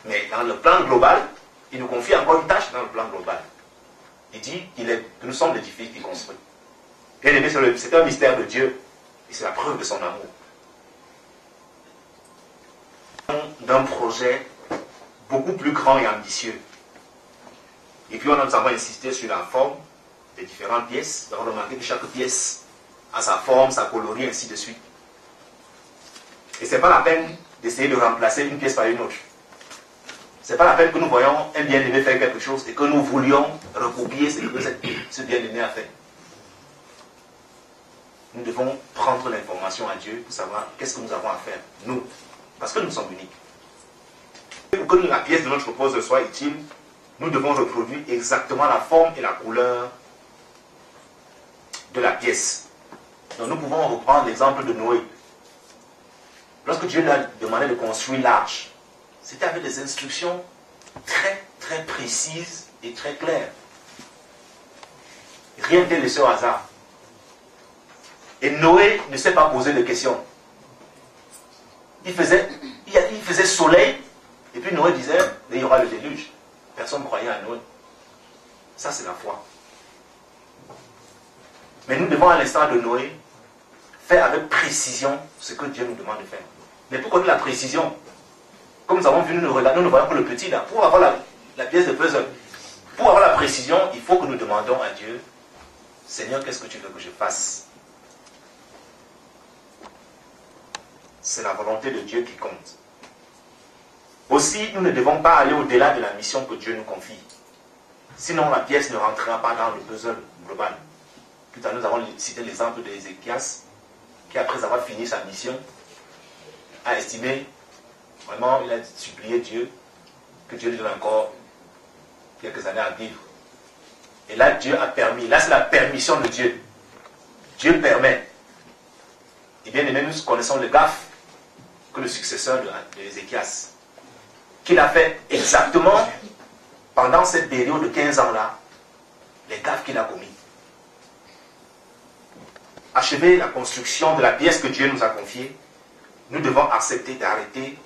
Mais dans le plan global, il nous confie encore une tâche dans le plan global. Il dit que nous sommes l'édifice qui construit. Bien aimé, c'est un mystère de Dieu et c'est la preuve de son amour. D'un projet beaucoup plus grand et ambitieux. Et puis nous avons insisté sur la forme des différentes pièces. Nous avons remarqué que chaque pièce a sa forme, sa colorie, ainsi de suite. Et ce n'est pas la peine d'essayer de remplacer une pièce par une autre. Ce n'est pas la peine que nous voyons un bien-aimé faire quelque chose et que nous voulions recopier ce que ce bien-aimé a fait. Nous devons prendre l'information à Dieu pour savoir qu'est-ce que nous avons à faire, nous. Parce que nous sommes uniques. Pour que la pièce de notre pose soit utile, nous devons reproduire exactement la forme et la couleur de la pièce. Donc nous pouvons reprendre l'exemple de Noé. Lorsque Dieu lui a demandé de construire l'arche, c'était avec des instructions très très précises et très claires. Rien n'était laissé au hasard. Et Noé ne s'est pas posé de questions. Il faisait soleil, et puis Noé disait, il y aura le déluge. Personne ne croyait à Noé. Ça, c'est la foi. Mais nous devons, à l'instant de Noé, faire avec précision ce que Dieu nous demande de faire. Mais pourquoi de la précision? Comme nous avons vu, nous ne voyons que le petit là. Pour avoir la pièce de puzzle, pour avoir la précision, il faut que nous demandons à Dieu, Seigneur, qu'est-ce que tu veux que je fasse? C'est la volonté de Dieu qui compte. Aussi, nous ne devons pas aller au-delà de la mission que Dieu nous confie. Sinon, la pièce ne rentrera pas dans le puzzle global. Tout à l'heure, nous avons cité l'exemple d'Ézéchias, qui après avoir fini sa mission, a estimé, vraiment, il a supplié Dieu, que Dieu lui donne encore quelques années à vivre. Et là, Dieu a permis. Là, c'est la permission de Dieu. Dieu permet. Et bien aimé, nous connaissons le gaffe que le successeur d'Ézéchias, qu'il a fait exactement pendant cette période de 15 ans-là, les gaffes qu'il a commis. Achever la construction de la pièce que Dieu nous a confiée, nous devons accepter d'arrêter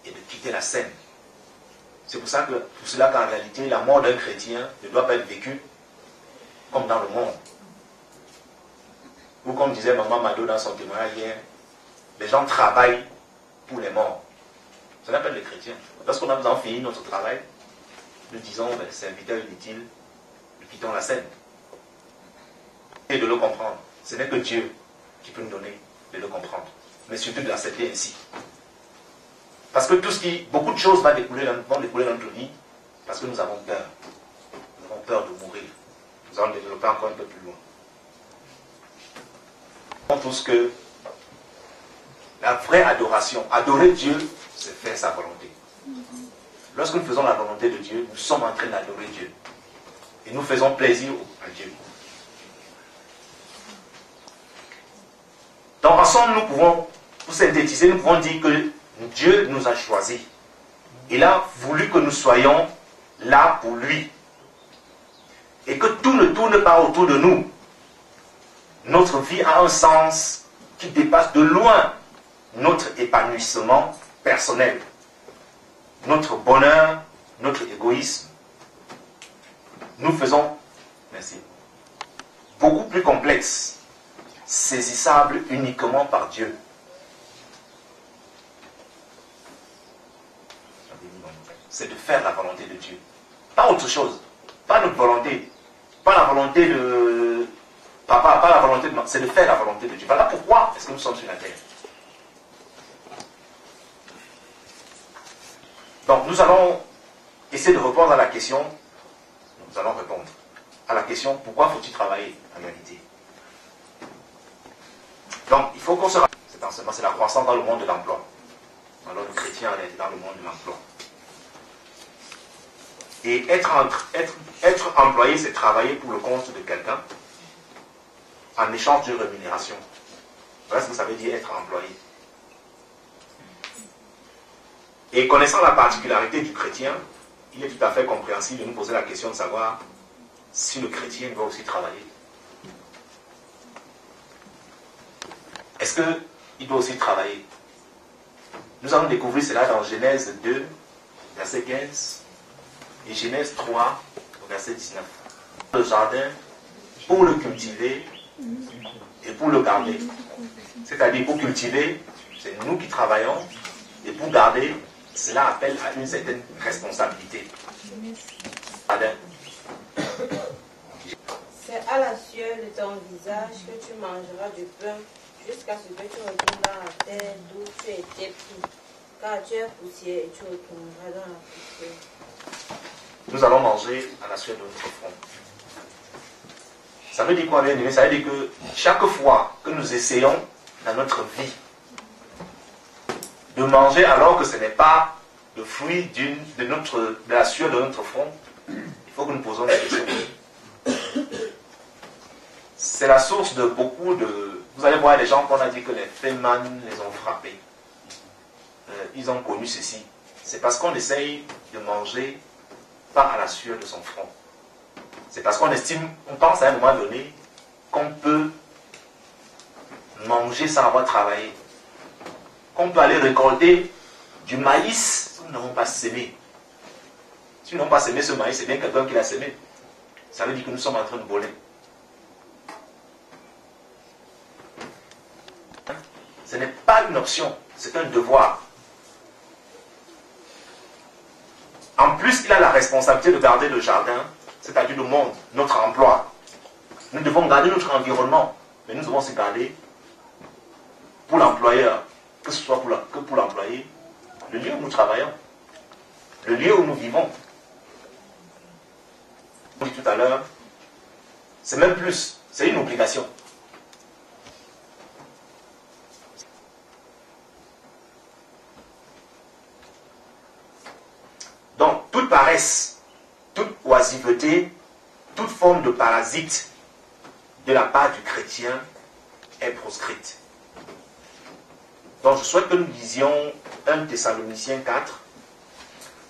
et de quitter la scène. C'est pour cela qu'en réalité, la mort d'un chrétien ne doit pas être vécue comme dans le monde. Ou comme disait Maman Mado dans son témoignage hier, les gens travaillent pour les morts. Ça s'appelle les chrétiens. Lorsqu'on a fini notre travail, nous disons, serviteur inutile, nous quittons la scène. Et de le comprendre. Ce n'est que Dieu qui peut nous donner de le comprendre. Mais surtout de l'accepter ainsi. Parce que beaucoup de choses vont découler dans notre vie, parce que nous avons peur. Nous avons peur de mourir. Nous allons développer encore un peu plus loin. Nous savons tous que la vraie adoration, adorer Dieu, c'est faire sa volonté. Lorsque nous faisons la volonté de Dieu, nous sommes en train d'adorer Dieu. Et nous faisons plaisir à Dieu. Donc ensemble, nous pouvons, pour synthétiser, nous pouvons dire que Dieu nous a choisis. Il a voulu que nous soyons là pour lui. Et que tout ne tourne pas autour de nous. Notre vie a un sens qui dépasse de loin notre épanouissement personnel, notre bonheur, notre égoïsme. Nous faisons, merci, beaucoup plus complexe, saisissable uniquement par Dieu. C'est de faire la volonté de Dieu. Pas autre chose. Pas notre volonté. Pas la volonté de papa, pas la volonté de maman. C'est de faire la volonté de Dieu. Voilà pourquoi est-ce que nous sommes sur la terre. Donc nous allons essayer de répondre à la question. Nous allons répondre à la question, pourquoi faut-il travailler en réalité? Donc il faut qu'on se rappelle, c'est la croissance dans le monde de l'emploi. Alors le chrétien en est dans le monde de l'emploi. Et être employé, c'est travailler pour le compte de quelqu'un en échange de rémunération. Voilà ce que ça veut dire être employé. Et connaissant la particularité du chrétien, il est tout à fait compréhensible de nous poser la question de savoir si le chrétien doit aussi travailler. Est-ce qu'il doit aussi travailler? Nous allons découvrir cela dans Genèse 2, verset 15, et Genèse 3, verset 19. Le jardin, pour le cultiver et pour le garder. C'est-à-dire pour cultiver, c'est nous qui travaillons, et pour garder, cela appelle à une certaine responsabilité. Jardin. C'est à la sueur de ton visage que tu mangeras du pain jusqu'à ce que tu retournes dans la terre d'où tu étais pris. Car tu es poussière et tu retourneras dans la poussière. Nous allons manger à la sueur de notre front. Ça veut dire quoi, bien aimé? Ça veut dire que chaque fois que nous essayons dans notre vie de manger alors que ce n'est pas le fruit de la sueur de notre front, il faut que nous posons des questions. C'est la source de beaucoup de... Vous allez voir les gens qu'on a dit que les Feynman les ont frappés. Ils ont connu ceci. C'est parce qu'on essaye de manger pas à la sueur de son front. C'est parce qu'on estime, on pense à un moment donné qu'on peut manger sans avoir travaillé. Qu'on peut aller récolter du maïs si nous n'avons pas semé. Si nous n'avons pas semé ce maïs, c'est bien quelqu'un qui l'a semé. Ça veut dire que nous sommes en train de voler. Ce n'est pas une option, c'est un devoir. En plus, il a la responsabilité de garder le jardin, c'est-à-dire le monde, notre emploi. Nous devons garder notre environnement, mais nous devons se garder pour l'employeur, que ce soit que pour l'employé, le lieu où nous travaillons, le lieu où nous vivons. Comme dit tout à l'heure, c'est même plus, c'est une obligation. Donc, toute paresse, toute oisiveté, toute forme de parasite de la part du chrétien est proscrite. Donc, je souhaite que nous lisions 1 Thessaloniciens 4.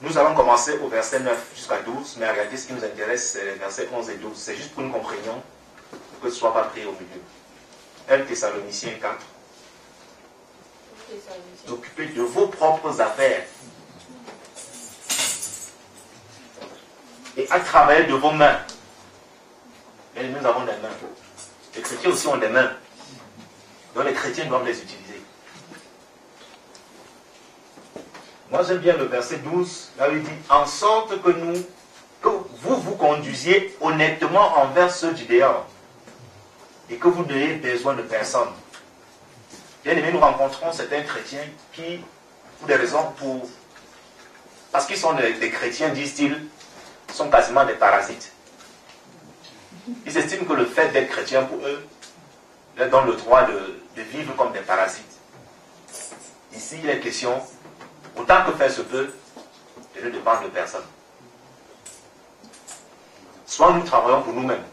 Nous allons commencer au verset 9 jusqu'à 12, mais en réalité, ce qui nous intéresse, c'est les versets 11 et 12. C'est juste pour que nous comprenions que ce ne soit pas pris au milieu. 1 Thessaloniciens 4. Vous occupez de vos propres affaires et à travailler de vos mains. Et nous avons des mains. Les chrétiens aussi ont des mains. Donc les chrétiens doivent les utiliser. Moi j'aime bien le verset 12. Là il dit, en sorte que vous vous conduisiez honnêtement envers ceux du dehors. Et que vous n'ayez besoin de personne. Bien aimé, nous rencontrons certains chrétiens qui, pour des raisons parce qu'ils sont des chrétiens, disent-ils, sont quasiment des parasites. Ils estiment que le fait d'être chrétien pour eux leur donne le droit de vivre comme des parasites. Ici, il est question, autant que faire se peut, de ne dépendre de personne. Soit nous travaillons pour nous-mêmes,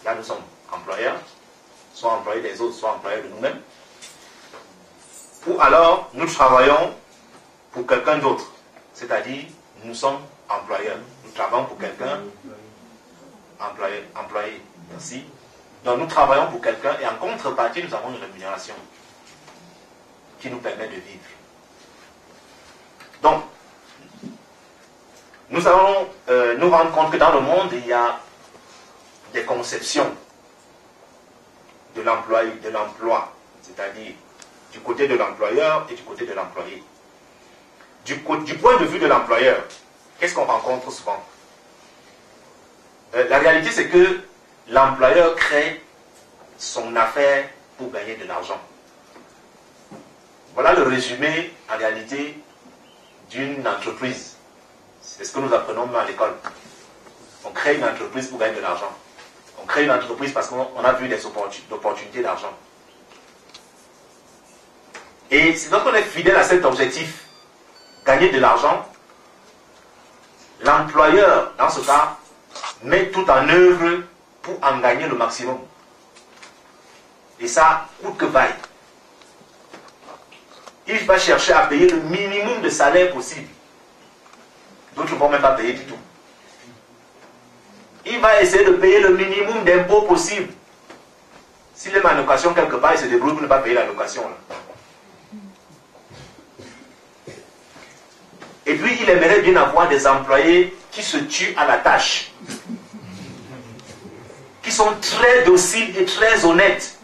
là nous sommes employeurs, soit employés des autres, soit employés de nous-mêmes, ou alors nous travaillons pour quelqu'un d'autre, c'est-à-dire nous sommes employeurs. Nous travaillons pour quelqu'un, employé, merci. Donc nous travaillons pour quelqu'un et en contrepartie, nous avons une rémunération qui nous permet de vivre. Donc, nous allons nous rendre compte que dans le monde, il y a des conceptions de l'emploi, c'est-à-dire du côté de l'employeur et du côté de l'employé. Du point de vue de l'employeur, qu'est-ce qu'on rencontre souvent? La réalité, c'est que l'employeur crée son affaire pour gagner de l'argent. Voilà le résumé, en réalité, d'une entreprise. C'est ce que nous apprenons à l'école. On crée une entreprise pour gagner de l'argent. On crée une entreprise parce qu'on a vu des opportunités d'argent. Et c'est lorsqu'on est fidèle à cet objectif, gagner de l'argent, l'employeur, dans ce cas, met tout en œuvre pour en gagner le maximum. Et ça coûte que vaille. Il va chercher à payer le minimum de salaire possible. D'autres ne vont même pas payer du tout. Il va essayer de payer le minimum d'impôts possible. S'il est en location quelque part, il se débrouille pour ne pas payer la location. Là. Et puis il aimerait bien avoir des employés qui se tuent à la tâche, qui sont très dociles et très honnêtes.